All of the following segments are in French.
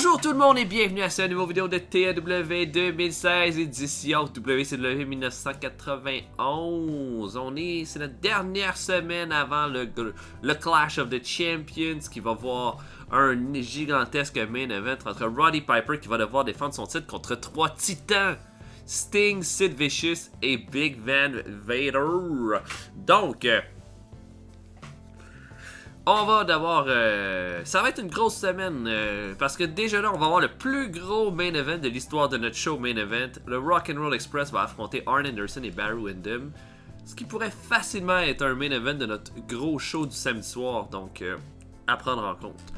Bonjour tout le monde et bienvenue à cette nouvelle vidéo de TAW 2016 édition WCW 1991. C'est notre dernière semaine avant le Clash of the Champions qui va voir un gigantesque main event entre Roddy Piper qui va devoir défendre son titre contre trois titans. Sting, Sid Vicious et Big Van Vader. Donc, on va devoir... ça va être une grosse semaine parce que déjà là, on va avoir le plus gros main event de l'histoire de notre show main event. Le Rock'n'Roll Express va affronter Arn Anderson et Barry Windham. Ce qui pourrait facilement être un main event de notre gros show du samedi soir. Donc, à prendre en compte.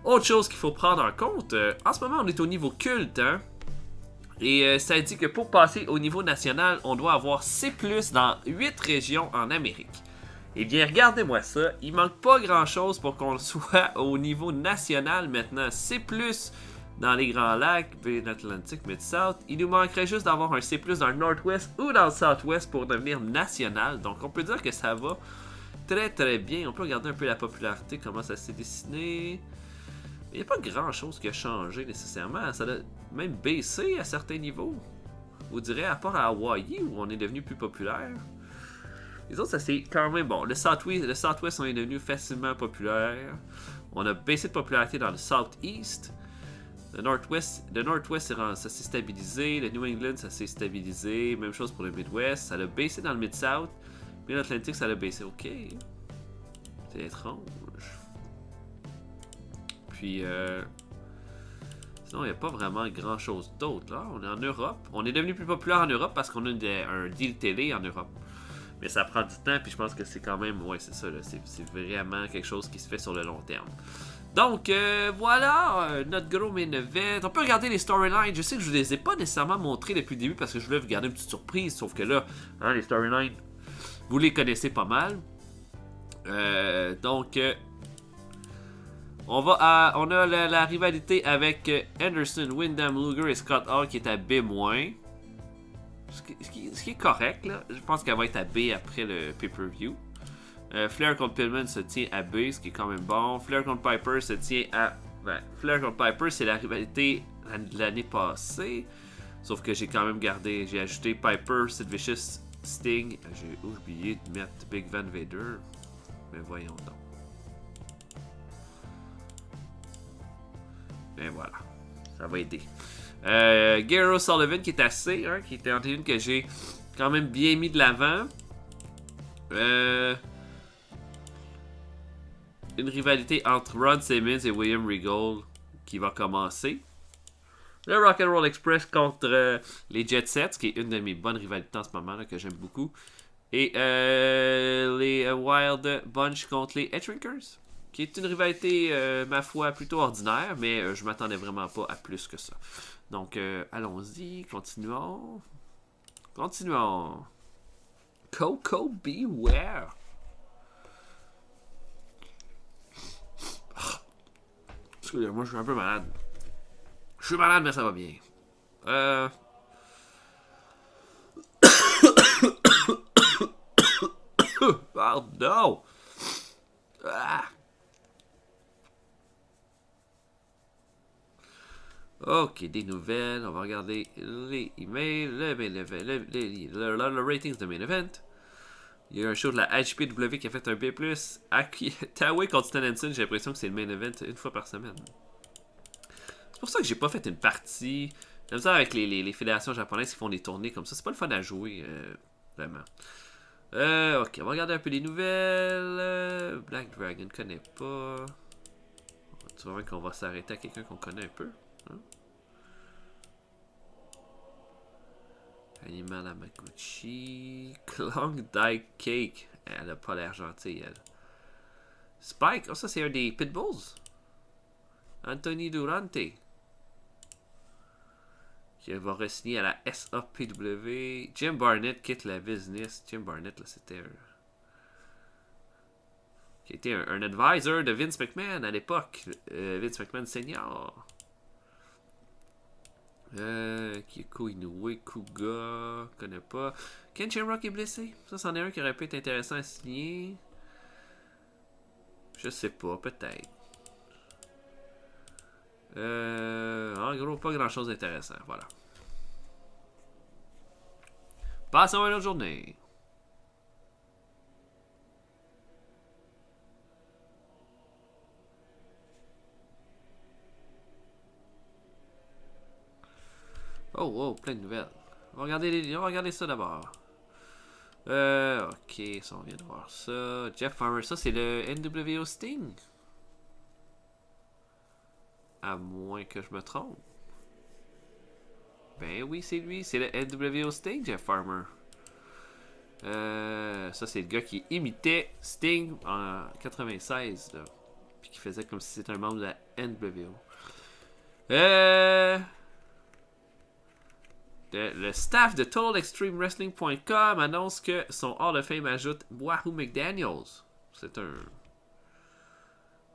Autre chose qu'il faut prendre en compte, en ce moment, on est au niveau culte, hein? Et ça dit que pour passer au niveau national, on doit avoir C+, dans 8 régions en Amérique. Eh bien, regardez-moi ça, il manque pas grand-chose pour qu'on soit au niveau national maintenant. C+, dans les Grands Lacs, Mid-Atlantic, Mid-South. Il nous manquerait juste d'avoir un C+, dans le Northwest ou dans le Southwest pour devenir national. Donc, on peut dire que ça va très très bien. On peut regarder un peu la popularité, comment ça s'est dessiné. Il n'y a pas grand-chose qui a changé nécessairement. Ça a même baissé à certains niveaux. Vous direz, à part à Hawaii, où on est devenu plus populaire. Les autres, ça c'est quand même bon. Le Southwest, on est devenu facilement populaire. On a baissé de popularité dans le Southeast. Le Northwest, ça s'est stabilisé. Le New England, ça s'est stabilisé. Même chose pour le Midwest. Ça a baissé dans le Mid-South. Mid-Atlantic, ça a baissé. Ok. C'est étrange. Puis, sinon, il n'y a pas vraiment grand-chose d'autre, là. On est en Europe. On est devenu plus populaire en Europe parce qu'on a un deal télé en Europe. Mais ça prend du temps, puis je pense que c'est quand même... Ouais, c'est ça, là. C'est vraiment quelque chose qui se fait sur le long terme. Donc, voilà, notre gros main event. On peut regarder les storylines. Je sais que je ne les ai pas nécessairement montrés depuis le début parce que je voulais vous garder une petite surprise. Sauf que là, hein, les storylines, vous les connaissez pas mal. Donc... on a la rivalité avec Anderson, Windham, Luger et Scott Hall qui est à B-. Ce qui est correct, là. Je pense qu'elle va être à B après le pay-per-view. Flair contre Pillman se tient à B, ce qui est quand même bon. Flair contre Piper se tient à... Flair contre Piper, c'est la rivalité de l'année passée. Sauf que j'ai quand même gardé... J'ai ajouté Piper, Sid Vicious, Sting. J'ai oublié de mettre Big Van Vader. Mais voyons donc. Et voilà, ça va aider. Guerrero Sullivan qui est assez, hein, qui était une que j'ai quand même bien mis de l'avant. Une rivalité entre Ron Simmons et William Regal qui va commencer. Le Rock'n'Roll Express contre les Jet Sets, qui est une de mes bonnes rivalités en ce moment, là, que j'aime beaucoup. Et les Wild Bunch contre les Edgewinkers. Qui est une rivalité, ma foi, plutôt ordinaire, mais je m'attendais vraiment pas à plus que ça. Donc, allons-y, continuons. Continuons. Coco Beware. Excusez-moi, je suis un peu malade. Je suis malade, mais ça va bien. Pardon. Ah. Ok, des nouvelles. On va regarder les emails, le ratings de main event. Il y a un show de la HPW qui a fait un B+. Taoué contre Stan Hansen, j'ai l'impression que c'est le main event une fois par semaine. C'est pour ça que j'ai pas fait une partie. J'aime ça avec les fédérations japonaises qui font des tournées comme ça. C'est pas le fun à jouer, vraiment. Ok, on va regarder un peu les nouvelles. Black Dragon, connaît pas. Tu vois qu'on va s'arrêter à quelqu'un qu'on connaît un peu. Hein? Animal Amaguchi. Clong Dye Cake. Elle a pas l'air gentille, elle. Spike. Oh, ça, c'est un des Pitbulls. Anthony Durante. Qui va re-signer à la SAPW. Jim Barnett quitte la business. Jim Barnett, là, c'était qui était un advisor de Vince McMahon à l'époque. Vince McMahon senior. Kiko Inoue, Kuga, connais pas. Ken Shamrock est blessé. Ça, c'en est un qui aurait pu être intéressant à signer. Je sais pas, peut-être. En gros, pas grand chose d'intéressant. Voilà. Passons à une autre journée. Oh, oh, plein de nouvelles. On va regarder ça d'abord. Ok, ça on vient de voir ça. Jeff Farmer, ça c'est le NWO Sting. À moins que je me trompe. Ben oui, c'est lui, c'est le NWO Sting, Jeff Farmer. Ça c'est le gars qui imitait Sting en 96, là. Puis qui faisait comme si c'était un membre de la NWO. Le staff de TotalExtremeWrestling.com annonce que son Hall of Fame ajoute Wahoo McDaniels. C'est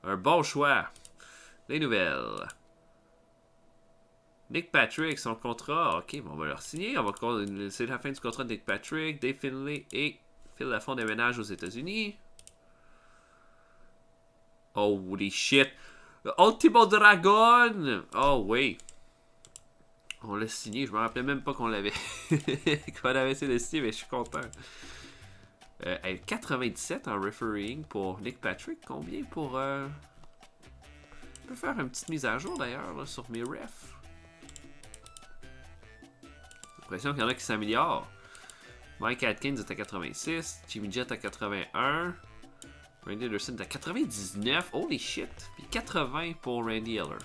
un bon choix. Les nouvelles. Nick Patrick, son contrat. Ok, bon, on va le signer. C'est la fin du contrat de Nick Patrick, Dave Finlay et Phil Lafont déménage aux États-Unis. Holy shit. Ultimo Dragon. Oh, oui. On l'a signé, je me rappelais même pas qu'on l'avait qu'on avait essayé de signer, mais je suis content. 97 en refereeing pour Nick Patrick. Combien pour... Je peux faire une petite mise à jour d'ailleurs sur mes refs. J'ai l'impression qu'il y en a qui s'améliorent. Mike Atkins est à 86, Jimmy Jett à 81, Randy Anderson est à 99, holy shit! Puis 80 pour Randy Eller.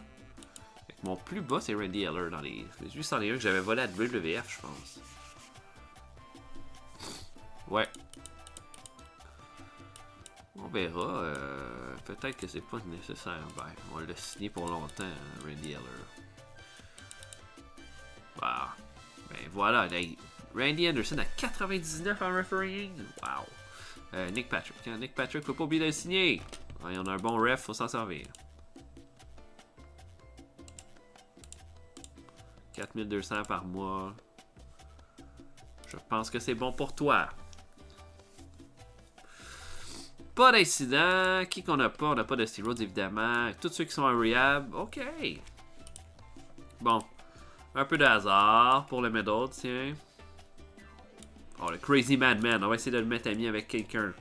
Mon plus bas, c'est Randy Eller dans les... Juste dans les 1 que j'avais volé à WWF, je pense. Ouais. On verra. Peut-être que c'est pas nécessaire. Ben, on l'a signé pour longtemps, Randy Eller. Bah. Ben voilà. Randy Anderson à 99 en refereeing. Wow. Nick Patrick. Hein? Nick Patrick, faut pas oublier de le signer. Ouais, on a un bon ref, faut s'en servir. 4200 par mois. Je pense que c'est bon pour toi. Pas d'incident. Qui qu'on a pas? On n'a pas de Steve Rhodes, évidemment. Tous ceux qui sont en rehab. OK. Bon. Un peu de hasard pour le medal, tiens. Oh, le Crazy Madman. On va essayer de le mettre ami avec quelqu'un.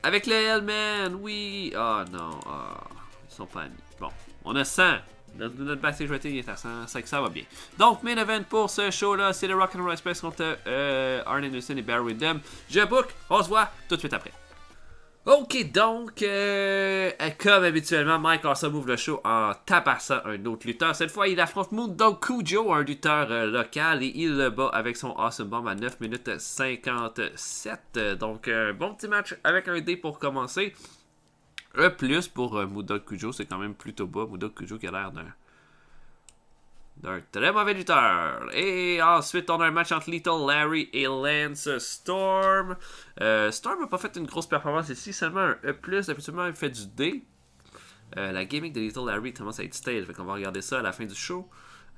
Avec le Hellman, oui. Oh non. Oh, ils sont pas amis. Bon. On a 100. Notre backstage rating est à 100. C'est que ça va bien. Donc, main event pour ce show-là, c'est le Rock'n'Roll Express contre Arn Anderson et Barry Windham. Je book. On se voit tout de suite après. Ok, donc, comme habituellement, Mike Awesome ouvre le show en tabassant un autre lutteur. Cette fois, il affronte Moondog Kujo, un lutteur local, et il le bat avec son Awesome Bomb à 9 minutes 57. Donc, bon petit match avec un D pour commencer. Plus pour Moondog Kujo, c'est quand même plutôt bas. Moondog Kujo qui a l'air d'un très mauvais lutteur. Et ensuite, on a un match entre Little Larry et Lance Storm. Storm n'a pas fait une grosse performance ici, seulement un E+. Effectivement, il fait du D. La gimmick de Little Larry commence à être stale, fait qu'on va regarder ça à la fin du show.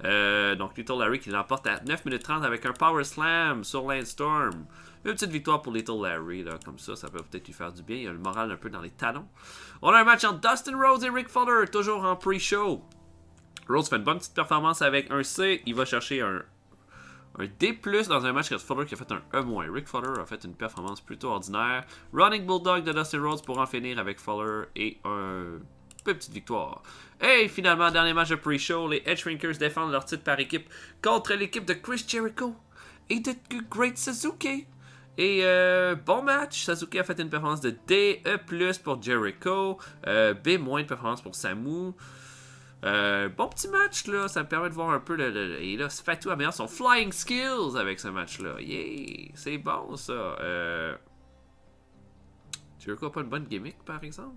Donc, Little Larry qui l'emporte à 9 minutes 30 avec un Power Slam sur Lance Storm. Une petite victoire pour Little Larry, là, comme ça peut peut-être lui faire du bien. Il a le moral un peu dans les talons. On a un match entre Dustin Rhodes et Rick Fowler, toujours en pre-show. Rhodes fait une bonne petite performance avec un C. Il va chercher un D+, dans un match contre Fowler qui a fait un E-. Rick Fowler a fait une performance plutôt ordinaire. Running Bulldog de Dustin Rhodes pour en finir avec Fowler et un petite victoire. Et finalement, dernier match de pre-show, les Edge Shrinkers défendent leur titre par équipe contre l'équipe de Chris Jericho et de Great Sasuke. Et bon match, Sasuke a fait une performance de D, E+, pour Jericho, B- de performance pour Samu. Bon petit match là, ça me permet de voir un peu et là, Fatu améliore son flying skills avec ce match là. Yeah, c'est bon ça. Jericho a pas une bonne gimmick par exemple.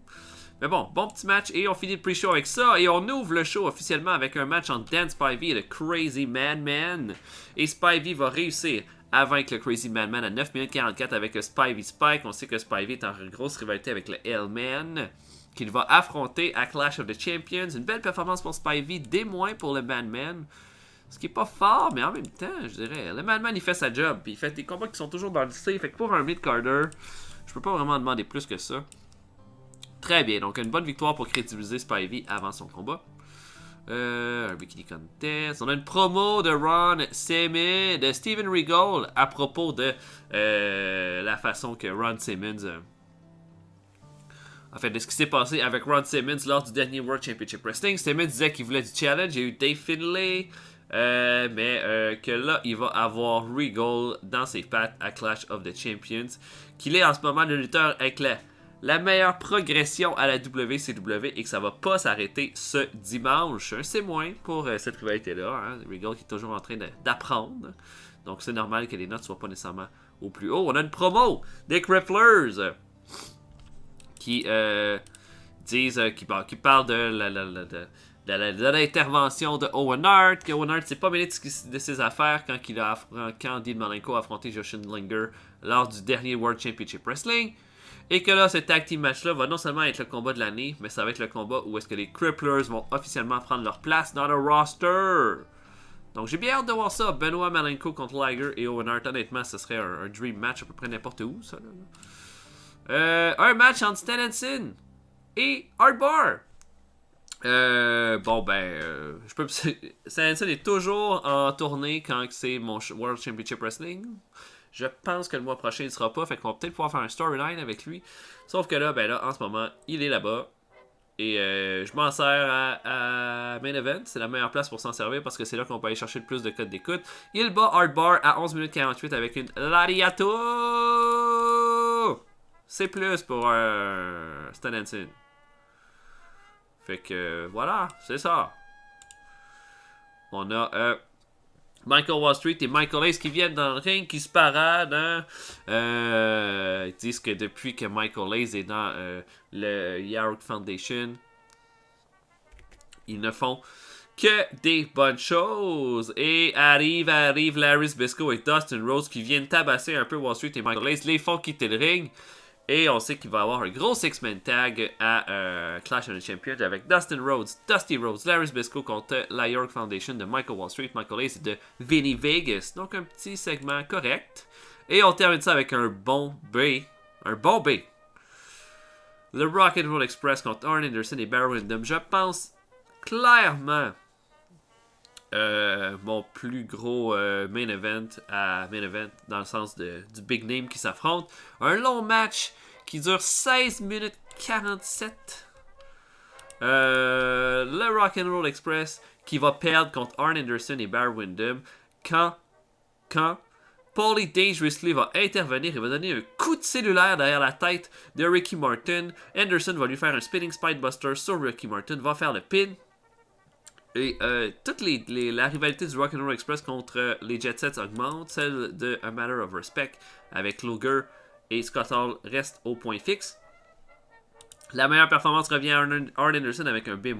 Mais bon petit match et on finit le pre-show avec ça et on ouvre le show officiellement avec un match entre Dan Spivey et le Crazy Madman. Et Spivey va réussir à vaincre le Crazy Madman à 9 minutes 44 avec le Spivey Spike. On sait que Spivey est en grosse rivalité avec le Hellman, qu'il va affronter à Clash of the Champions. Une belle performance pour Spivey, des moins pour le Madman. Ce qui est pas fort, mais en même temps, je dirais, le Madman il fait sa job. Puis il fait des combats qui sont toujours dans le C. Fait que pour un mid-carder, je peux pas vraiment demander plus que ça. Très bien, donc une bonne victoire pour crédibiliser Spivey avant son combat. Un bikini contest. On a une promo de Ron Simmons, de Steven Regal à propos de la façon que Ron Simmons... en fait, de ce qui s'est passé avec Ron Simmons lors du dernier World Championship Wrestling. Simmons disait qu'il voulait du challenge. Il y a eu Dave Finlay. Mais que là, il va avoir Regal dans ses pattes à Clash of the Champions. Qu'il est en ce moment le lutteur avec la meilleure progression à la WCW et que ça va pas s'arrêter ce dimanche. Un C- pour cette rivalité-là. Hein? Regal qui est toujours en train d'apprendre. Donc c'est normal que les notes soient pas nécessairement au plus haut. On a une promo des Cripplers qui disent, qui parlent de l'intervention de Owen Hart, que Owen Hart s'est pas mêlé de ses affaires quand Dean Malenko a affronté Jushin Linger lors du dernier World Championship Wrestling. Et que là, ce tag team match-là va non seulement être le combat de l'année, mais ça va être le combat où est-ce que les Cripplers vont officiellement prendre leur place dans le roster. Donc j'ai bien hâte de voir ça. Benoit Malenko contre Liger et Owen Hart. Honnêtement, ce serait un dream match à peu près n'importe où, ça. Un match entre Stan Hansen et Hardbar. Stan Hansen est toujours en tournée quand c'est mon World Championship Wrestling. Je pense que le mois prochain, il ne sera pas. Fait qu'on va peut-être pouvoir faire un storyline avec lui. Sauf que là, en ce moment, il est là-bas. Et je m'en sers à Main Event. C'est la meilleure place pour s'en servir parce que c'est là qu'on peut aller chercher le plus de codes d'écoute. Il bat Hardbar à 11 minutes 48 avec une Lariato. C'est plus pour Stan Hansen. Fait que voilà, c'est ça. On a Michael Wall Street et Michael Hayes qui viennent dans le ring, qui se paradent. Hein? Ils disent que depuis que Michael Hayes est dans le Yarrow Foundation, ils ne font que des bonnes choses. Et arrive Larry Zbyszko et Dustin Rhodes qui viennent tabasser un peu Wall Street et Michael Hayes, les font quitter le ring. Et on sait qu'il va y avoir un gros six-man tag à Clash of the Champions avec Dustin Rhodes, Dusty Rhodes, Larry Zbyszko contre la York Foundation de Michael Wall Street, Michael Hayes et de Vinny Vegas. Donc un petit segment correct. Et on termine ça avec un bon B. Un bon B. Le Rock'n'Roll Express contre Arn Anderson et Barry Windham. Je pense clairement mon plus gros main event dans le sens du big name qui s'affronte. Un long match qui dure 16 minutes 47. Le Rock'n'Roll Express qui va perdre contre Arn Anderson et Barry Windham quand Paulie Dangerously va intervenir et va donner un coup de cellulaire derrière la tête de Ricky Martin. Anderson va lui faire un spinning spinebuster sur Ricky Martin, va faire le pin. Et toute la rivalité du Rock'n'Roll Express contre les Jet Sets augmente. Celle de A Matter of Respect avec Luger et Scott Hall reste au point fixe. La meilleure performance revient à Arn Anderson avec un B-.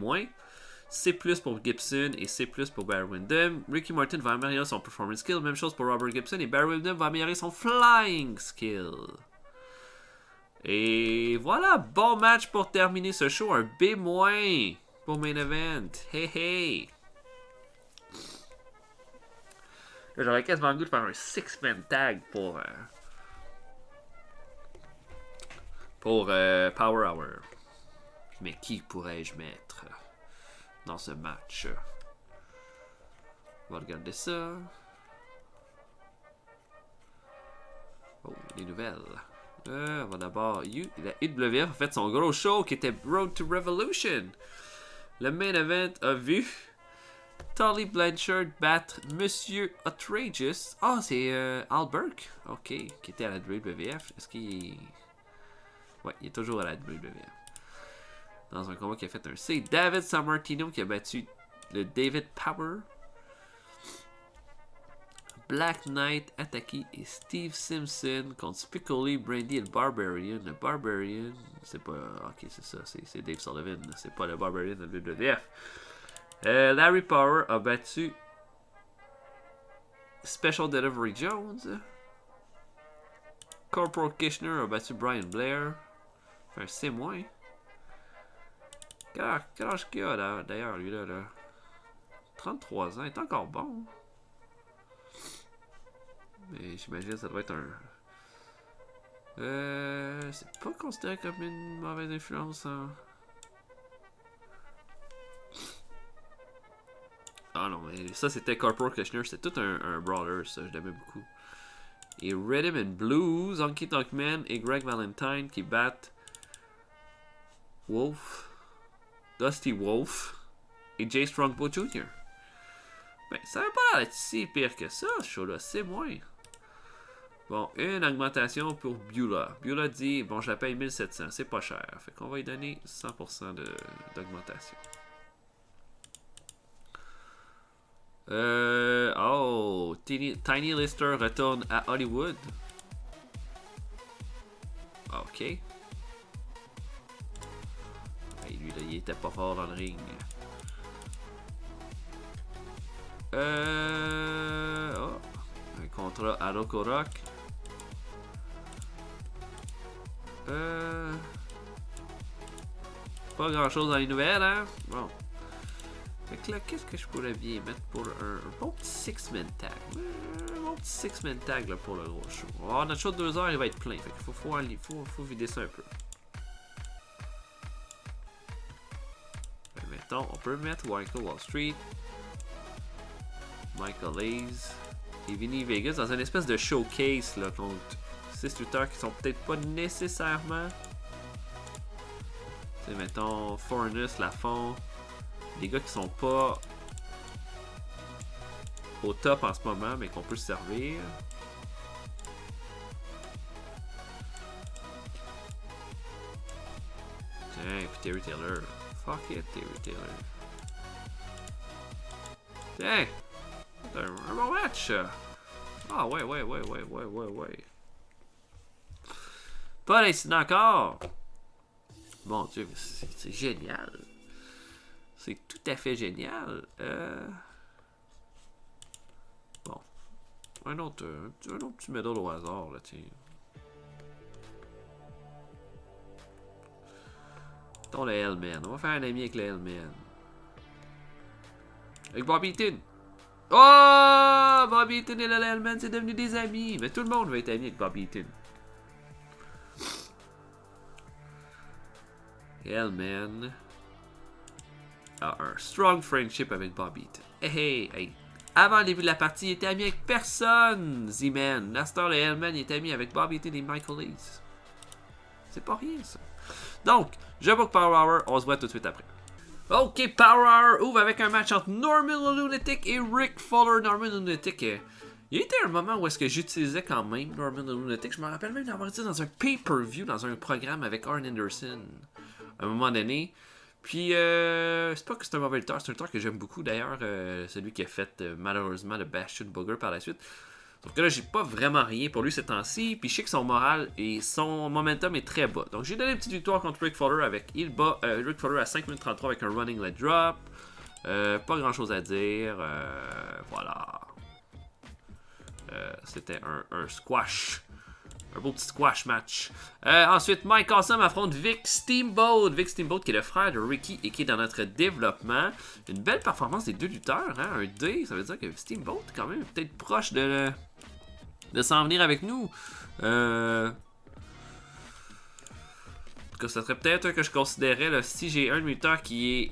C+ pour Gibson et C+ pour Barry Windham. Ricky Martin va améliorer son performance skill. Même chose pour Robert Gibson. Et Barry Windham va améliorer son flying skill. Et voilà, bon match pour terminer ce show. Un B- pour Main Event. Hey hey. J'aurais quasiment le goût de faire un six-man tag pour Power Hour. Mais qui pourrais-je mettre dans ce match? On va regarder ça. Oh, les nouvelles. On va d'abord... La UWF a fait son gros show qui était Road to Revolution. Le main event a vu Tully Blanchard battre Monsieur Outrageous. Ah, c'est Al Burke. Ok, qui était à la WWF. Est-ce qu'il... Ouais, il est toujours à la WWF. Dans un combat qui a fait un C. David Sammartino qui a battu le David Power. Black Knight, Ataki et Steve Simpson contre Spicoli, Brandy et le Barbarian. Le Barbarian, c'est pas... Ok, c'est ça, c'est Dave Sullivan. C'est pas le Barbarian de WWF. Larry Power a battu Special Delivery Jones. Corporal Kirchner a battu Brian Blair. Fait un C-. Quel âge qu'il a d'ailleurs, lui là? 33 ans, il est encore bon. Mais j'imagine que ça doit être C'est pas considéré comme une mauvaise influence, hein. Ah non, mais ça c'était Corporal Kushner, c'était tout un brawler, ça, je l'aimais beaucoup. Et Rhythm and Blues, Honky Tonk Man et Greg Valentine qui battent Wolf, Dusty Wolf et Jay Strongbow Jr. Ben, ça va pas l'air si pire que ça, ce show-là, c'est moins. Bon, une augmentation pour Beulah. Beulah dit, bon, je la paye 1700, c'est pas cher. Fait qu'on va lui donner 100% d'augmentation. Oh, Tiny Lister retourne à Hollywood. Ok. Et lui, là, il était pas fort dans le ring. Oh, un contrat à Rocco Rock. Pas grand chose dans les nouvelles, hein? Bon. Fait que là, qu'est-ce que je pourrais bien mettre pour un bon petit six-man tag? Un bon petit six-man tag là, pour le gros show. Oh, notre show de 2 heures, il va être plein. Fait qu'il faut vider ça un peu. Mettons, on peut mettre Michael Wall Street, Michael Hayes et Vinny Vegas dans une espèce de showcase là, contre 6 lutteurs qui sont peut-être pas nécessairement. Tu sais, mettons, Foreigners, Lafont. Des gars qui sont pas au top en ce moment, mais qu'on peut se servir. Tiens, puis Terry Taylor. Fuck it, Terry Taylor. Tiens! Un bon match! Ah ouais. Pas d'incident encore! Mon Dieu, c'est génial! C'est tout à fait génial. Bon. Un autre petit medal au hasard, là, tiens. Mettons le Hellman. On va faire un ami avec le Hellman. Avec Bobby Eaton. Oh! Bobby Eaton et le Hellman, c'est devenu des amis. Mais tout le monde va être ami avec Bobby Eaton. Hellman a un strong friendship avec Bobby Eaton. Hey. Avant le début de la partie, il était ami avec personne, Z-Man. Nastar, le Hellman, il est ami avec Bobby Eaton et Michael Hayes. C'est pas rien, ça. Donc, je book Power Hour. On se voit tout de suite après. Ok, Power Hour ouvre avec un match entre Norman the Lunatic et Rick Fuller. Norman the Lunatic, il y a été un moment où est-ce que j'utilisais quand même Norman the Lunatic. Je me rappelle même d'avoir été dans un pay-per-view, dans un programme avec Arn Anderson, à un moment donné. Puis, c'est pas que c'est un mauvais lutteur, c'est un lutteur que j'aime beaucoup d'ailleurs, celui qui a fait malheureusement le Bastion Booger par la suite. Sauf que là, j'ai pas vraiment rien pour lui ces temps-ci, puis je sais que son moral et son momentum est très bas. Donc, j'ai donné une petite victoire contre Rick Fuller avec il bat Rick Fuller à 5 minutes 33 avec un running leg drop. Pas grand chose à dire, voilà. C'était un squash. Un beau petit squash match. Ensuite, Mike Awesome affronte Vic Steamboat. Vic Steamboat qui est le frère de Ricky et qui est dans notre développement. Une belle performance des deux lutteurs. Hein? Un D, ça veut dire que Steamboat est quand même peut-être proche de s'en venir avec nous. En tout cas, ça serait peut-être que je considérais, là, si j'ai un lutteur qui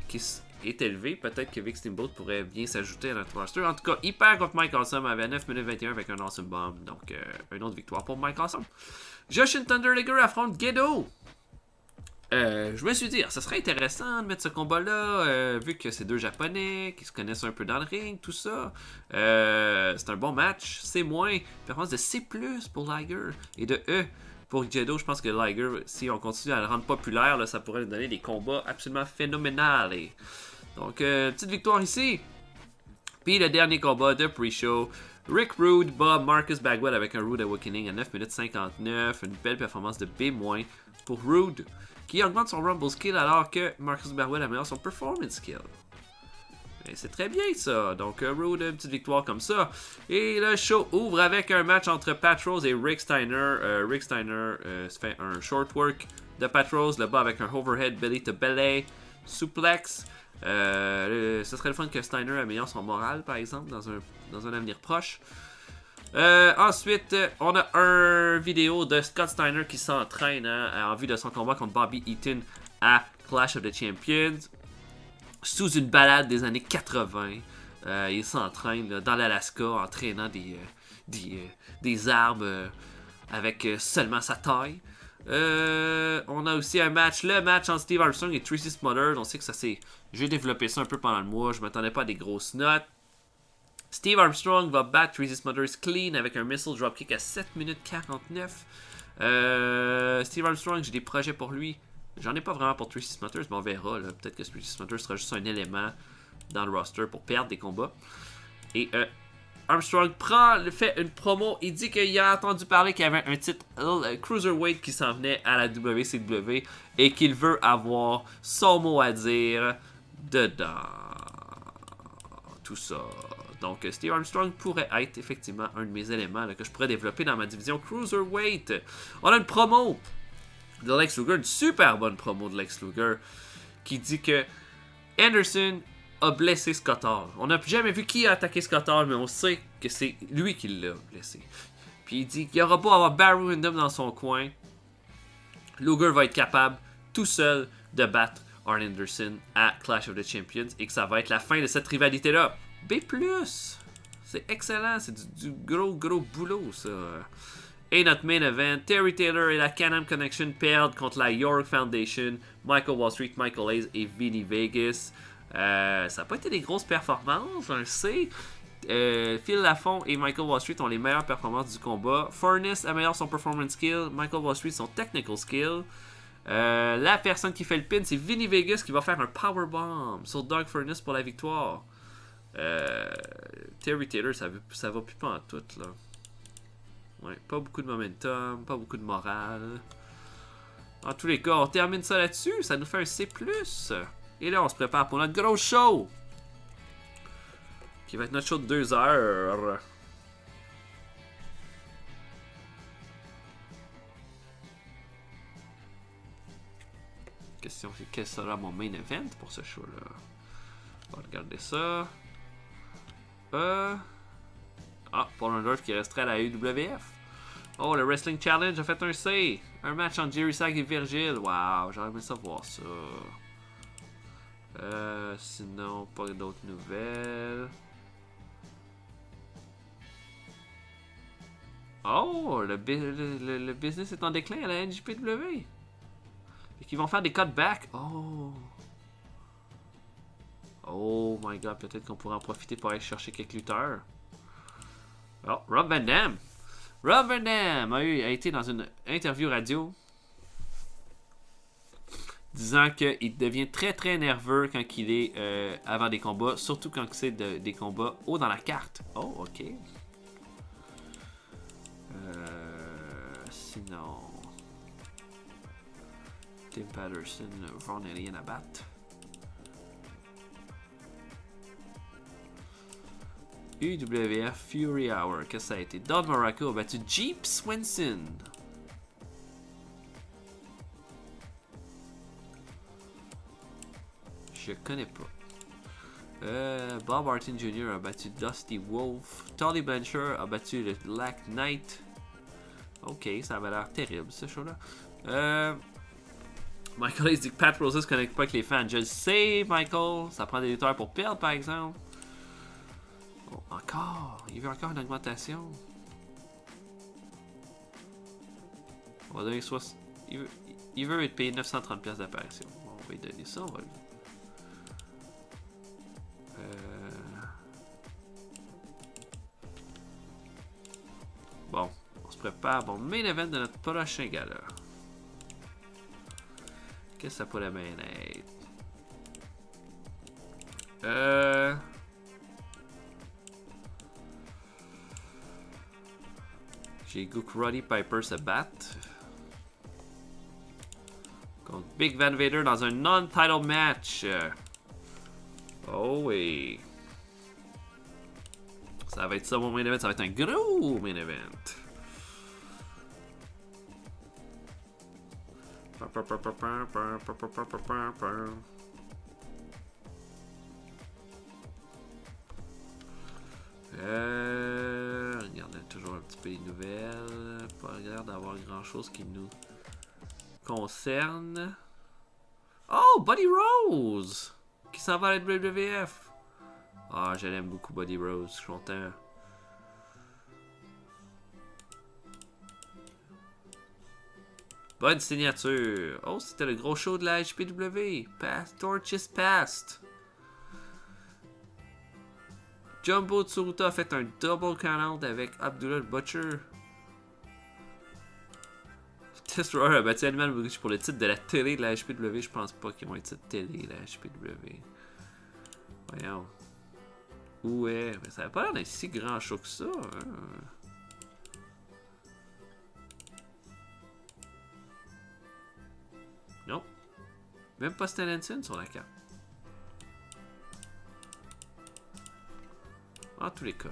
est élevé, peut-être que Vic Steamboat pourrait bien s'ajouter à notre roster. En tout cas, il perd contre Mike Awesome avec 9 minutes 21 avec un Awesome Bomb. Donc, une autre victoire pour Mike Awesome. Jushin Thunder Liger affronte Gedo. Je me suis dit, ça serait intéressant de mettre ce combat-là, vu que c'est deux Japonais qui se connaissent un peu dans le ring, tout ça. C'est un bon match. C-, performance de C+, pour Liger et de E pour Gedo. Je pense que Liger, si on continue à le rendre populaire, là, ça pourrait lui donner des combats absolument phénoménales. Donc, petite victoire ici. Puis le dernier combat de pre-show, Rick Rude bat Marcus Bagwell avec un Rude Awakening à 9 minutes 59. Une belle performance de B- pour Rude, qui augmente son Rumble skill alors que Marcus Bagwell améliore son Performance skill. Et c'est très bien ça. Donc Rude, une petite victoire comme ça. Et le show ouvre avec un match entre Pat Rose et Rick Steiner. Rick Steiner se fait un short work de Pat Rose, le bat avec un overhead belly to belly suplex. Ce serait le fun que Steiner améliore son moral, par exemple, dans un avenir proche. Ensuite, on a un vidéo de Scott Steiner qui s'entraîne en vue de son combat contre Bobby Eaton à Clash of the Champions. Sous une balade des années 80. Il s'entraîne dans l'Alaska en traînant des arbres avec seulement sa taille. On a aussi le match entre Steve Armstrong et Tracy Smothers. On sait que ça c'est. J'ai développé ça un peu pendant le mois. Je m'attendais pas à des grosses notes. Steve Armstrong va battre Tracy Smothers clean avec un missile dropkick à 7 minutes 49. Steve Armstrong, j'ai des projets pour lui. J'en ai pas vraiment pour Tracy Smothers, mais on verra. Peut-être que Tracy Smothers sera juste un élément dans le roster pour perdre des combats. Et Armstrong fait une promo. Il dit qu'il a entendu parler qu'il y avait un titre Cruiserweight qui s'en venait à la WCW et qu'il veut avoir son mot à dire dedans. Tout ça. Donc, Steve Armstrong pourrait être effectivement un de mes éléments que je pourrais développer dans ma division Cruiserweight. On a une promo de Lex Luger, une super bonne promo de Lex Luger, qui dit que Anderson a blessé Scott Hall. On n'a jamais vu qui a attaqué Scott Hall, mais on sait que c'est lui qui l'a blessé. Puis il dit qu'il aura beau avoir Barry Windham dans son coin, Luger va être capable, tout seul, de battre Arn Anderson à Clash of the Champions et que ça va être la fin de cette rivalité-là. B+, c'est excellent, c'est du gros boulot, ça. Et notre main event, Terry Taylor et la Can-Am Connection perdent contre la York Foundation, Michael Wall Street, Michael Hayes et Vinny Vegas. Ça n'a pas été des grosses performances, on le sait. Phil Lafont et Michael Wall Street ont les meilleures performances du combat. Furnace améliore son performance skill, Michael Wall Street son technical skill. La personne qui fait le pin, c'est Vinny Vegas qui va faire un powerbomb sur Doug Furnace pour la victoire. Terry Taylor, ça va plus pas en tout, là. Ouais, pas beaucoup de momentum, pas beaucoup de morale. En tous les cas, on termine ça là-dessus. Ça nous fait un C+. Et là, on se prépare pour notre gros show. Qui va être notre show de 2 heures. Question, c'est quel sera mon main event pour ce show-là? On va regarder ça. Paul Orndorff qui resterait à la UWF. Oh, le Wrestling Challenge a fait un C. Un match entre Jerry Sack et Virgil. Wow, j'aurais aimé ça voir ça. Sinon, pas d'autres nouvelles. Oh, le business est en déclin à la NJPW. Et qu'ils vont faire des cutbacks. Oh my god, peut-être qu'on pourrait en profiter pour aller chercher quelques lutteurs. Oh, Rob Van Dam. Rob Van Dam a été dans une interview radio disant qu'il devient très nerveux quand il est avant des combats, surtout quand c'est des combats haut dans la carte. Oh, ok. Sinon, Tim Patterson, Ron Alien à battre. UWF Fury Hour, qu'est-ce que ça a été? Don Muraco a battu Jeep Swenson. Je connais pas. Bob Orton Jr. a battu Dusty Wolf. Tolly Blanchard a battu le Black Knight. Ok, ça avait l'air terrible ce show-là. Michael Hayes dit que Pat Rose se connecte pas avec les fans. Je le sais, Michael. Ça prend des lutteurs pour perdre, par exemple. Oh, encore. Il veut encore une augmentation. On va donner 60. Il veut être payé 930$ d'apparition. Bon, on va lui donner ça. On va... Bon, on se prépare. Bon, main event de notre prochain gala. Qu'est-ce que ça pourrait bien être? J'ai goût que Roddy Piper se batte contre Big Van Vader dans un non-title match. Oh oui. Ça va être ça mon main event. Ça va être un gros main event. Regardez toujours d'avoir grand chose qui nous concerne. Oh, Buddy Rose! Qui s'en va à la WWF. Ah, je l'aime beaucoup, Buddy Rose. Je suis content. Bonne signature. Oh, c'était le gros show de la HPW. Torches Past. Jumbo Tsuruta a fait un double count avec Abdullah Butcher. Destroyer a battu Animal Bridge pour le titre de la télé de la HPW. Je pense pas qu'ils vont être cette télé de la HPW. Voyons. Où est? Mais ça n'a pas l'air d'un si grand show que ça. Hein? Non. Même pas Stellenson sur la carte. En tous les cas.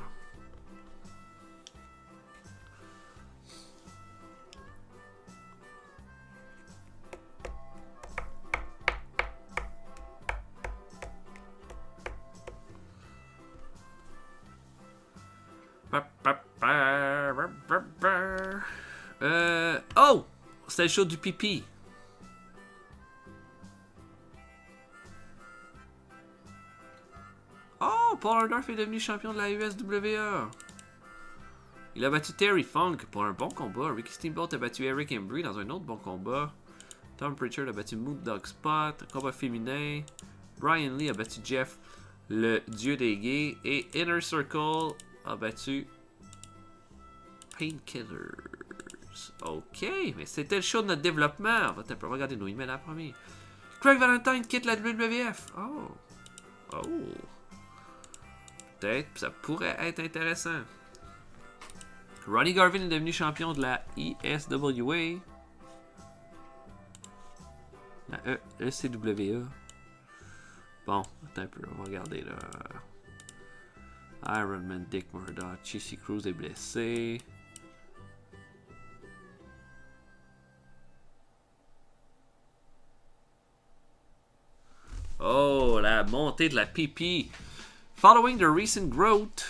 Oh! C'était le show du pipi. Oh! Paul Orndorff est devenu champion de la USWA. Il a battu Terry Funk pour un bon combat. Ricky Steamboat a battu Eric Embry dans un autre bon combat. Tom Pritchard a battu Mood Dog Spot. Un combat féminin. Brian Lee a battu Jeff, le dieu des gays. Et Inner Circle a battu Painkillers. Ok, mais c'était le show de notre développement. On va regarder nos emails en premier. Craig Valentine quitte la WWF. Oh. Oh. Peut-être, ça pourrait être intéressant. Ronnie Garvin est devenu champion de la ESWA. La ECWA. Bon, attends un peu, on va regarder là. Iron Man, Dick Murdoch, Chissy Cruz est blessé. Oh, la montée de la PP. Following the recent growth,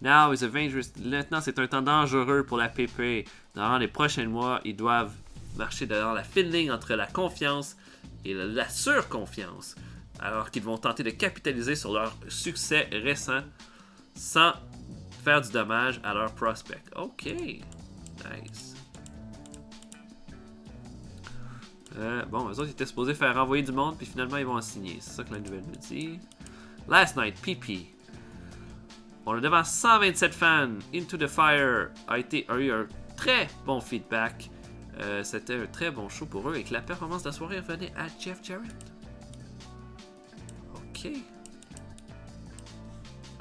now is a dangerous. Maintenant, c'est un temps dangereux pour la PP. Dans les prochains mois, ils doivent marcher dans la fine ligne entre la confiance et la surconfiance, alors qu'ils vont tenter de capitaliser sur leur succès récent sans faire du dommage à leurs prospects. Ok, nice. Bon, eux autres, ils étaient supposés faire renvoyer du monde, puis finalement, ils vont en signer. C'est ça que la nouvelle me dit. Last night, PP. On est devant 127 fans. Into the Fire a eu un très bon feedback. C'était un très bon show pour eux et que la performance de la soirée revenait à Jeff Jarrett. Ok.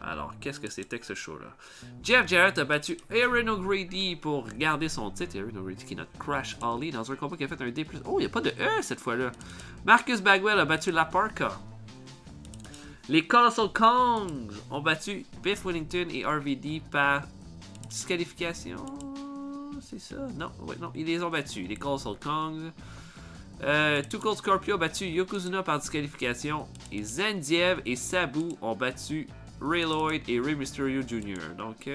Alors, qu'est-ce que c'était que ce show-là? Jeff Jarrett a battu Aaron O'Grady pour garder son titre. Aaron O'Grady qui est notre Crash Holly dans un combat qui a fait un D+. Oh, il n'y a pas de E cette fois-là. Marcus Bagwell a battu La Parka. Les Colossal Kongs ont battu Biff Wellington et RVD par disqualification. C'est ça? Non, ouais, non, ils les ont battus. Les Colossal Kongs. Too Cold Scorpio a battu Yokozuna par disqualification. Et Zangief et Sabu ont battu Ray Lloyd et Rey Mysterio Jr. Donc,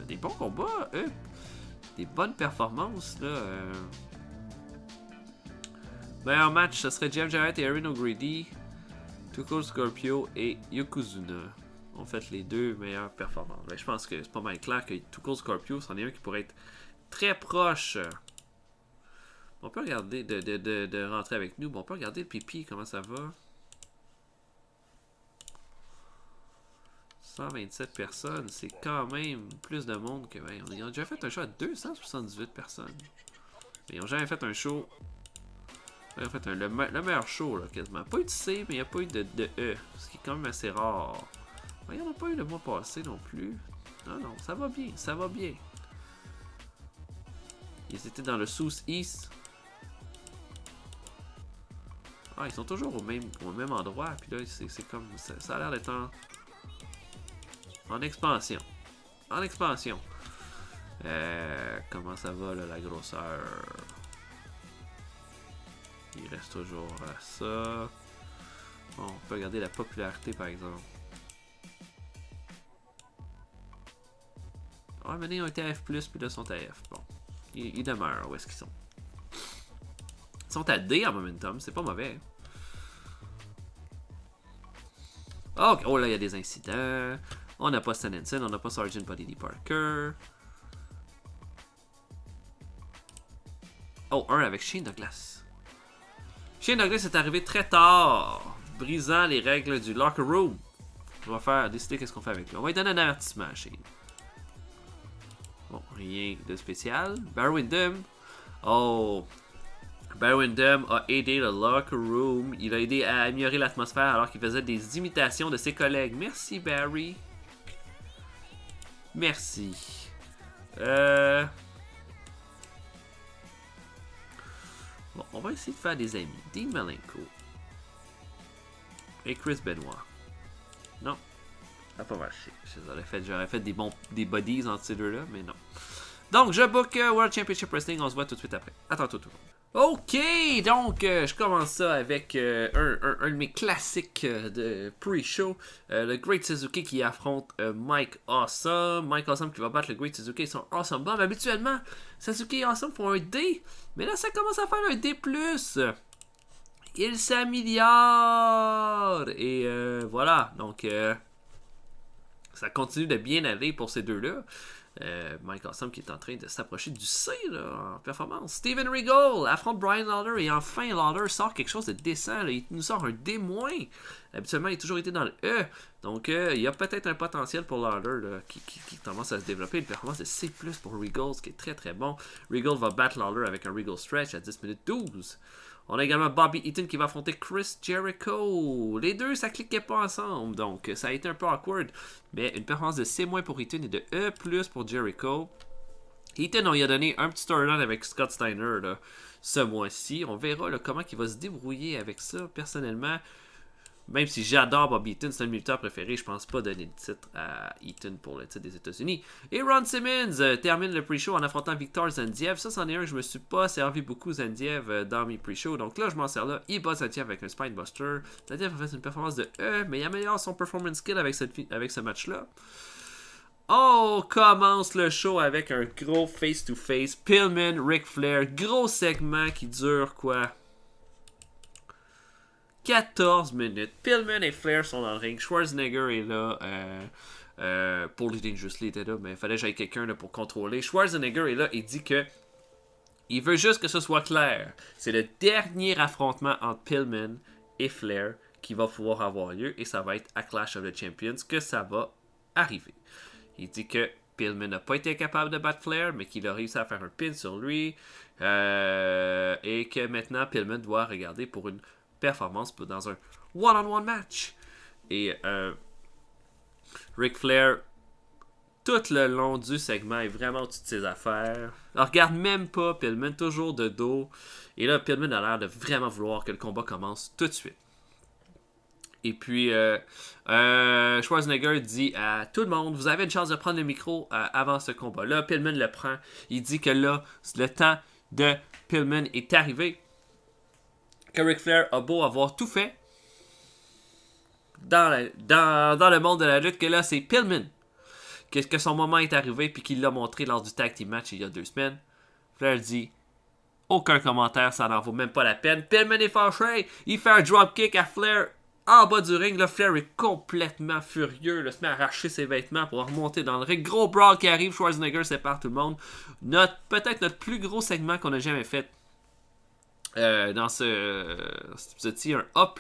des bons combats, eux. Des bonnes performances, là. Meilleur match, ce serait Jeff Jarrett et Aaron O'Grady. Too Cold Scorpio et Yokozuna ont fait les deux meilleures performances. Ben, je pense que c'est pas mal clair que Too Cold Scorpio, c'en est un qui pourrait être très proche. On peut regarder de rentrer avec nous. Bon, on peut regarder le pipi, comment ça va. 127 personnes, c'est quand même plus de monde que... Ben, ils ont déjà fait un show à 278 personnes. Mais ils n'ont jamais fait un show... Ils ont fait le meilleur show, là, quasiment. Pas eu de C, mais il n'y a pas eu de E. Ce qui est quand même assez rare. Il n'y en a pas eu le mois passé non plus. Non, non, ça va bien, ça va bien. Ils étaient dans le South East. Ah, ils sont toujours au même endroit. Puis là, c'est comme... Ça a l'air d'être en expansion. En expansion. Comment ça va, là, la grosseur? Il reste toujours à ça. Bon, on peut regarder la popularité, par exemple. Ah, mais ils ont été à F+, puis là, ils sont à F. Bon. Ils demeurent. Où est-ce qu'ils sont? Ils sont à D en momentum. C'est pas mauvais. Oh, oh là, il y a des incidents. On n'a pas Stan Henson. On n'a pas Sgt. Buddy D. Parker. Oh, un avec Shane Douglas. Shane Douglas est arrivé très tard, brisant les règles du locker room. On va faire décider qu'est-ce qu'on fait avec lui. On va lui donner un avertissement à Shane. Bon, rien de spécial. Barry Windham. Oh. Barry Windham a aidé le locker room. Il a aidé à améliorer l'atmosphère alors qu'il faisait des imitations de ses collègues. Merci, Barry. Merci. Bon, on va essayer de faire des amis. Dean Malenko. Et Chris Benoit. Non. Ça n'a pas marché. J'aurais fait des buddies entre ces deux-là, mais non. Donc, je book World Championship Wrestling. On se voit tout de suite après. À tantôt tout le monde. Ok, donc je commence ça avec un de mes classiques de pre-show. Le Great Suzuki qui affronte Mike Awesome. Mike Awesome qui va battre le Great Suzuki. Ils sont Awesome Bomb. Habituellement, Suzuki et Awesome font un D. Mais là, ça commence à faire un D+. Il s'améliore. Et voilà, donc ça continue de bien aller pour ces deux-là. Mike Awesome qui est en train de s'approcher du C là, en performance. Steven Regal affronte Brian Lawler et enfin Lawler sort quelque chose de décent. Là. Il nous sort un D-. Habituellement, il a toujours été dans le E. Donc, il y a peut-être un potentiel pour Lawler là, qui commence à se développer. Une performance de C+, pour Regal, ce qui est très très bon. Regal va battre Lawler avec un Regal Stretch à 10 minutes 12. On a également Bobby Eaton qui va affronter Chris Jericho. Les deux, ça cliquait pas ensemble, donc ça a été un peu awkward. Mais une performance de C- pour Eaton et de E+ pour Jericho. Eaton, on lui a donné un petit storyline avec Scott Steiner là, ce mois-ci. On verra là, comment il va se débrouiller avec ça. Personnellement, même si j'adore Bobby Eaton, c'est un de mes lutteurs préférés, je pense pas donner le titre à Eaton pour le titre des États-Unis. Et Ron Simmons termine le pre-show en affrontant Victor Zandiev. Ça, c'en est un que je me suis pas servi beaucoup Zandiev dans mes pre-shows. Donc là, je m'en sers là. Il bat Zandiev avec un Spinebuster. Zandiev a fait une performance de E, mais il améliore son performance skill avec ce match-là. On commence le show avec un gros face-to-face. Pillman, Ric Flair, gros segment qui dure quoi? 14 minutes. Pillman et Flair sont dans le ring. Schwarzenegger est là. Pour les Dangerously était là, mais il fallait que j'aille quelqu'un là pour contrôler. Schwarzenegger est là et dit que il veut juste que ce soit clair. C'est le dernier affrontement entre Pillman et Flair qui va pouvoir avoir lieu et ça va être à Clash of the Champions que ça va arriver. Il dit que Pillman n'a pas été capable de battre Flair, mais qu'il a réussi à faire un pin sur lui et que maintenant Pillman doit regarder pour une performance dans un one-on-one match. Et Ric Flair, tout le long du segment, est vraiment au-dessus de ses affaires. Alors, regarde même pas Pillman, toujours de dos. Et là, Pillman a l'air de vraiment vouloir que le combat commence tout de suite. Et puis, Schwarzenegger dit à tout le monde, vous avez une chance de prendre le micro avant ce combat-là. Pillman le prend. Il dit que là, le temps de Pillman est arrivé. Que Ric Flair a beau avoir tout fait dans le monde de la lutte, que là, c'est Pillman. Que son moment est arrivé, puis qu'il l'a montré lors du tag team match il y a 2 semaines. Flair dit, aucun commentaire, ça n'en vaut même pas la peine. Pillman est fâché, il fait un dropkick à Flair en bas du ring. Là, Flair est complètement furieux, là, se met à arracher ses vêtements pour remonter dans le ring. Gros brawl qui arrive, Schwarzenegger sépare tout le monde. Peut-être notre plus gros segment qu'on a jamais fait. Dans cet épisode-ci, un A+.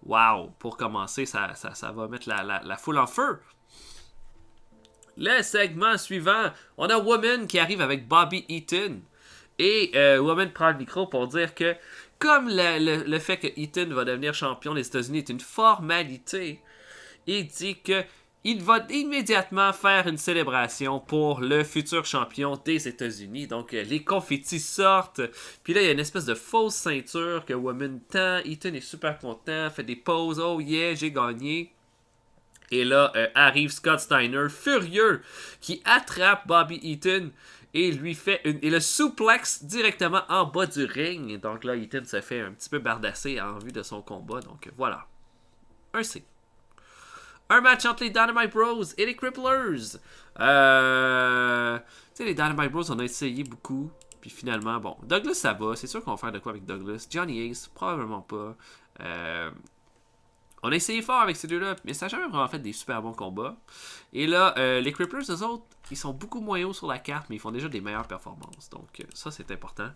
Wow! Pour commencer, ça va mettre la foule en feu. Le segment suivant, on a Woman qui arrive avec Bobby Eaton. Et Woman prend le micro pour dire que, comme le fait que Eaton va devenir champion des États-Unis est une formalité, il dit que il va immédiatement faire une célébration pour le futur champion des États-Unis. Donc, les confettis sortent. Puis là, il y a une espèce de fausse ceinture que Woman tend. Eaton est super content, fait des poses. Oh yeah, j'ai gagné. Et là, arrive Scott Steiner, furieux, qui attrape Bobby Eaton et lui fait et le suplex directement en bas du ring. Donc là, Eaton se fait un petit peu bardasser en vue de son combat. Donc voilà. Un C. Un match entre les Dynamite Bros et les Cripplers. Tu sais, les Dynamite Bros, on a essayé beaucoup. Puis finalement, bon, Douglas, ça va. C'est sûr qu'on va faire de quoi avec Douglas. Johnny Ace, probablement pas. On a essayé fort avec ces deux-là, mais ça n'a jamais vraiment fait des super bons combats. Et là, les Cripplers, eux autres, ils sont beaucoup moins hauts sur la carte, mais ils font déjà des meilleures performances. Donc, ça, c'est important.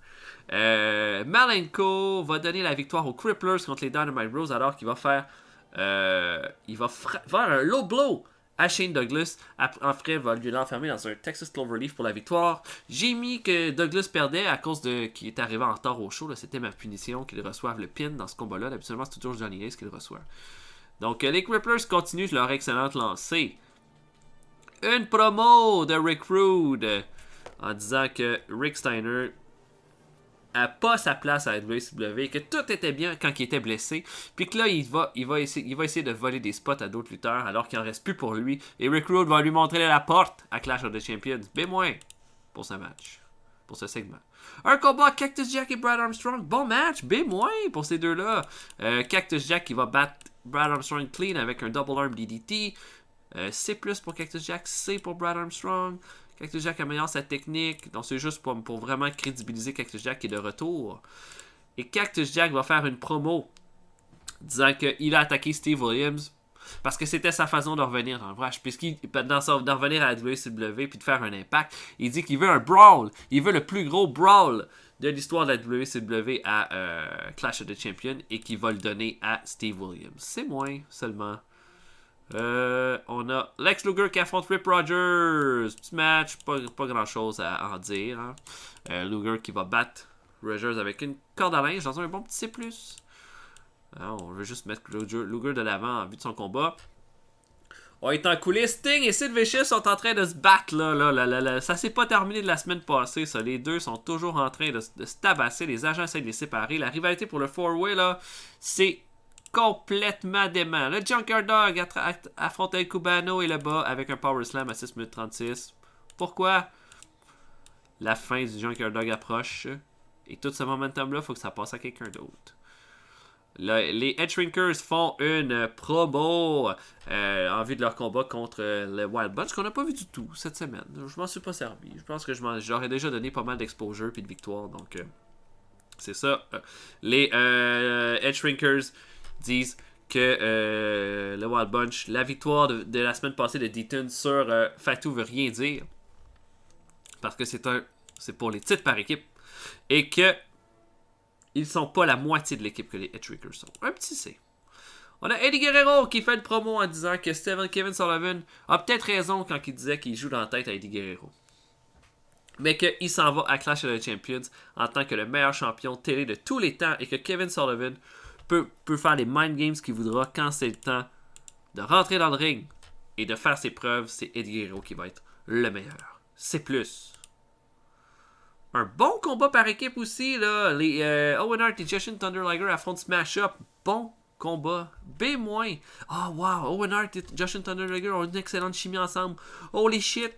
Malenko va donner la victoire aux Cripplers contre les Dynamite Bros, alors qu'il va faire... faire un low blow à Shane Douglas. Après, va lui l'enfermer dans un Texas Cloverleaf pour la victoire. J'ai mis que Douglas perdait à cause de qu'il est arrivé en retard au show. C'était ma punition qu'il reçoive le pin dans ce combat-là. Habituellement, c'est toujours Johnny Ace qui le reçoit. Donc, les Cripplers continuent leur excellente lancée. Une promo de Rick Rude en disant que Rick Steiner n'a pas sa place à la WCW, que tout était bien quand il était blessé, puis que là, il va essayer de voler des spots à d'autres lutteurs alors qu'il en reste plus pour lui. Et Rick Rude va lui montrer la porte à Clash of the Champions. B- pour ce match, pour ce segment. Un combat Cactus Jack et Brad Armstrong. Bon match, B- pour ces deux-là. Cactus Jack qui va battre Brad Armstrong clean avec un double arm DDT. C+ pour Cactus Jack, C pour Brad Armstrong. Cactus Jack améliore sa technique. Donc c'est juste pour vraiment crédibiliser Cactus Jack qui est de retour. Et Cactus Jack va faire une promo disant qu'il a attaqué Steve Williams parce que c'était sa façon de revenir dans le rush. De revenir à la WCW puis de faire un impact. Il dit qu'il veut un brawl. Il veut le plus gros brawl de l'histoire de la WCW à Clash of the Champions et qu'il va le donner à Steve Williams. C'est moins seulement. On a Lex Luger qui affronte Rip Rogers. Petit match, pas grand chose à en dire. Hein. Luger qui va battre Rogers avec une corde à linge dans un bon petit C+. Alors, on veut juste mettre Luger de l'avant en vue de son combat. On est en coulisses. Sting et Sid Vicious sont en train de se battre. Là. Ça s'est pas terminé de la semaine passée. Ça. Les deux sont toujours en train de se tabasser. Les agents essaient de les séparer. La rivalité pour le 4-way, là, c'est complètement dément. Le Junkyard Dog affronte El Cubano et le bas avec un Power Slam à 6 minutes 36. Pourquoi? La fin du Junkyard Dog approche. Et tout ce momentum-là, il faut que ça passe à quelqu'un d'autre. Les Edge Shrinkers font une promo en vue de leur combat contre le Wild Bunch qu'on n'a pas vu du tout cette semaine. Je m'en suis pas servi. Je pense que j'aurais déjà donné pas mal d'exposure et de victoire. Donc, c'est ça. Les Edge Shrinkers disent que le Wild Bunch, la victoire de la semaine passée de Deaton sur Fatou veut rien dire. Parce que c'est pour les titres par équipe. Et que ils sont pas la moitié de l'équipe que les Edge Shrinkers sont. Un petit C. On a Eddie Guerrero qui fait une promo en disant que Kevin Sullivan a peut-être raison quand il disait qu'il joue dans la tête à Eddie Guerrero. Mais qu'il s'en va à Clash of the Champions en tant que le meilleur champion télé de tous les temps et que Kevin Sullivan peut faire les mind games qu'il voudra quand c'est le temps de rentrer dans le ring et de faire ses preuves. C'est Eddie Guerrero qui va être le meilleur. C'est plus. Un bon combat par équipe aussi, là. Les Owen Hart et Jushin Thunder Liger affrontent Smash Up. Bon combat. B-. Oh wow, Owen Hart et Jushin Thunder Liger ont une excellente chimie ensemble. Holy shit.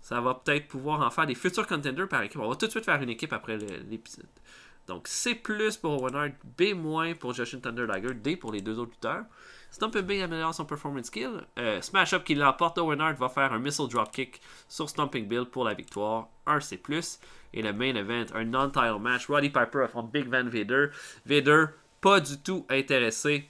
Ça va peut-être pouvoir en faire des futurs contenders par équipe. On va tout de suite faire une équipe après l'épisode. Donc C+ pour Owen Hart, B- pour Jushin Thunder Liger, D pour les deux autres lutteurs. Stumping Bill améliore son performance skill. Smash Up qui l'emporte, Owen Hart va faire un missile dropkick sur Stumping Bill pour la victoire. Un C+. Et le main event, un non-title match. Roddy Piper affronte Big Van Vader. Vader, pas du tout intéressé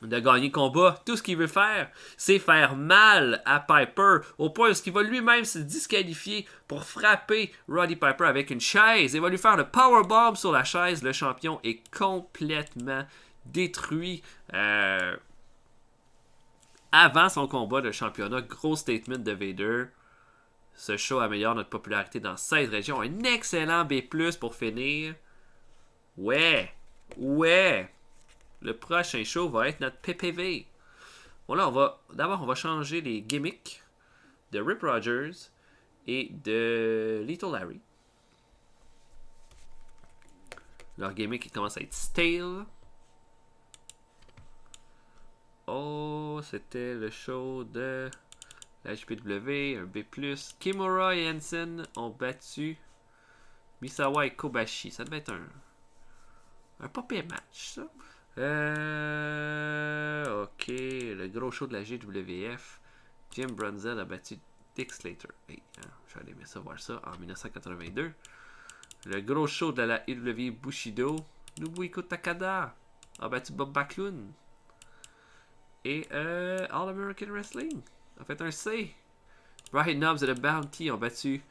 de gagner le combat. Tout ce qu'il veut faire, c'est faire mal à Piper, au point où il va lui-même se disqualifier pour frapper Roddy Piper avec une chaise. Il va lui faire le powerbomb sur la chaise. Le champion est complètement détruit. Avant son combat de championnat, gros statement de Vader. Ce show améliore notre popularité dans 16 régions. Un excellent B+, pour finir. Ouais. Le prochain show va être notre PPV. Bon là, on va changer les gimmicks de Rip Rogers et de Little Larry. Leur gimmick commence à être stale. Oh, c'était le show de la HPW, un B+. Kimura et Hansen ont battu Misawa et Kobashi. Ça devait être un pas pire match, ça. Ok, le gros show de la GWF. Jim Brunzell a battu Dick Slater. Hey, hein, j'aurais aimé ça voir ça en 1982. Le gros show de la IW Bushido. Nobuhiko Takada a battu Bob Backlund. Et All American Wrestling a fait un C. Brian Knobbs et The Bounty ont battu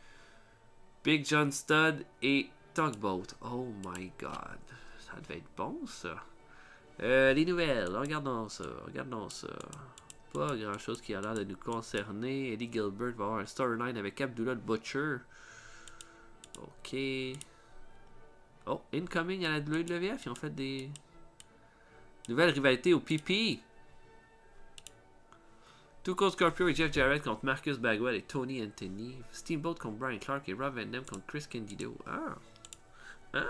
Big John Studd et Tugboat. Oh my god. Ça devait être bon ça. Les nouvelles, regardons ça. Pas grand chose qui a l'air de nous concerner. Eddie Gilbert va avoir un storyline avec Abdullah the Butcher. Ok. Oh, incoming à la WWF, ils ont fait des nouvelles rivalités au PP. Tuco Scorpio et Jeff Jarrett contre Marcus Bagwell et Tony Anthony. Steamboat contre Brian Clark et Rob Van Dam contre Chris Candido. Un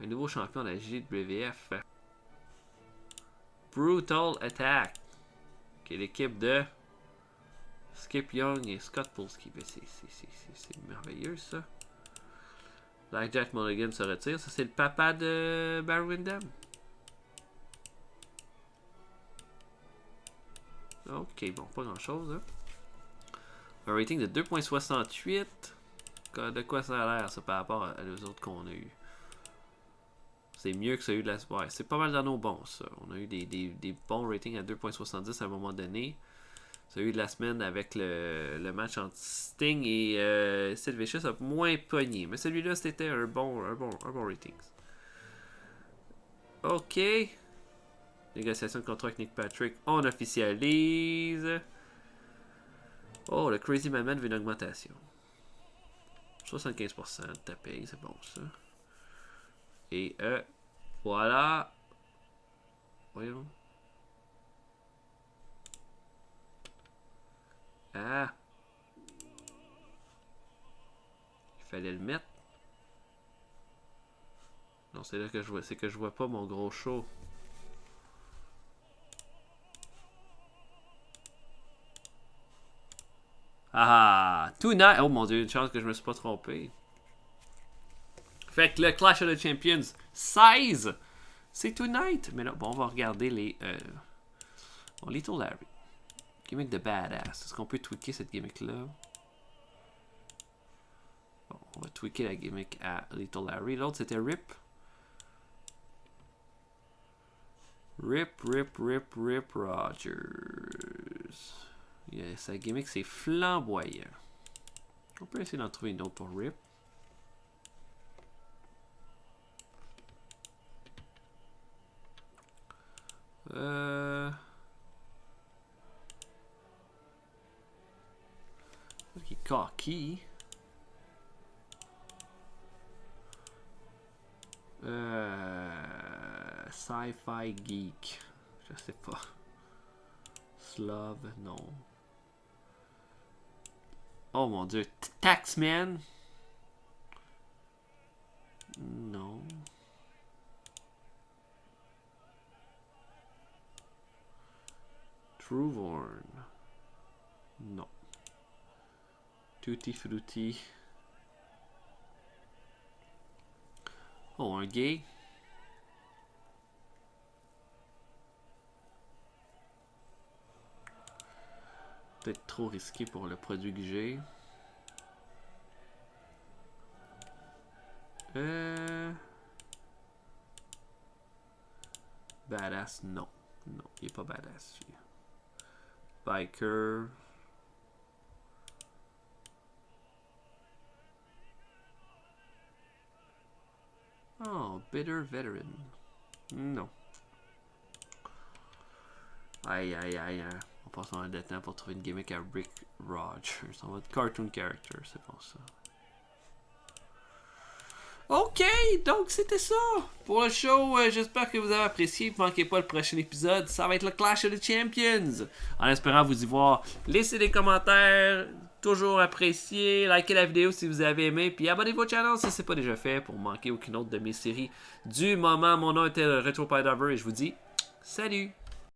nouveau champion de la JWF. Brutal Attack. Qui est l'équipe de Skip Young et Scott Polsky. C'est merveilleux ça. Jack Mulligan se retire. Ça c'est le papa de Barry Windham. Ok, bon, pas grand chose. Hein. Un rating de 2.68. De quoi ça a l'air, ça, par rapport à les autres qu'on a eu? C'est mieux que celui de la... Ouais, c'est pas mal dans nos bons, ça. On a eu des bons ratings à 2.70 à un moment donné. Celui de la semaine avec le match entre Sting et Sid Vicious a moins pogné. Mais celui-là, c'était un bon rating. Ok. Négociation de contrat avec Nick Patrick, on officialise. Oh, le Crazy Maman veut une augmentation. 75% de ta paye, c'est bon ça. Et voilà. Voyons. Ah. Il fallait le mettre. Non, c'est là que je vois. C'est que je vois pas mon gros show. Ah, Tonight. Oh mon dieu, une chance que je me suis pas trompé. Fait que le Clash of the Champions 16, c'est Tonight. Mais là, bon, on va regarder les. Little Larry. Gimmick de Badass. Est-ce qu'on peut tweaker cette gimmick-là? Bon, on va tweaker la gimmick à Little Larry. L'autre, c'était Rip. Rip Rogers. Yeah, sa gimmick, c'est flamboyant. On peut essayer d'en trouver une autre pour Rip. Qui est cocky. Sci-fi geek. Je sais pas. Slav, non. Oh mon dieu. Taxman. Non. Truevorn. Non. Tutti Frutti. Oh, un gay. Peut-être trop risqué pour le produit que j'ai. Badass, non. Non, il est pas badass. Biker. Oh, Bitter Veteran. Non. Aïe. On passe un de temps pour trouver une gimmick à Rick Rogers. On va être cartoon character, c'est bon ça. Ok, donc c'était ça pour le show. J'espère que vous avez apprécié. Ne manquez pas le prochain épisode. Ça va être le Clash of the Champions. En espérant vous y voir. Laissez des commentaires. Toujours apprécié. Likez la vidéo si vous avez aimé. Puis abonnez-vous au channel si ce n'est pas déjà fait pour manquer aucune autre de mes séries du moment. Mon nom était Retro Pidaver et je vous dis salut.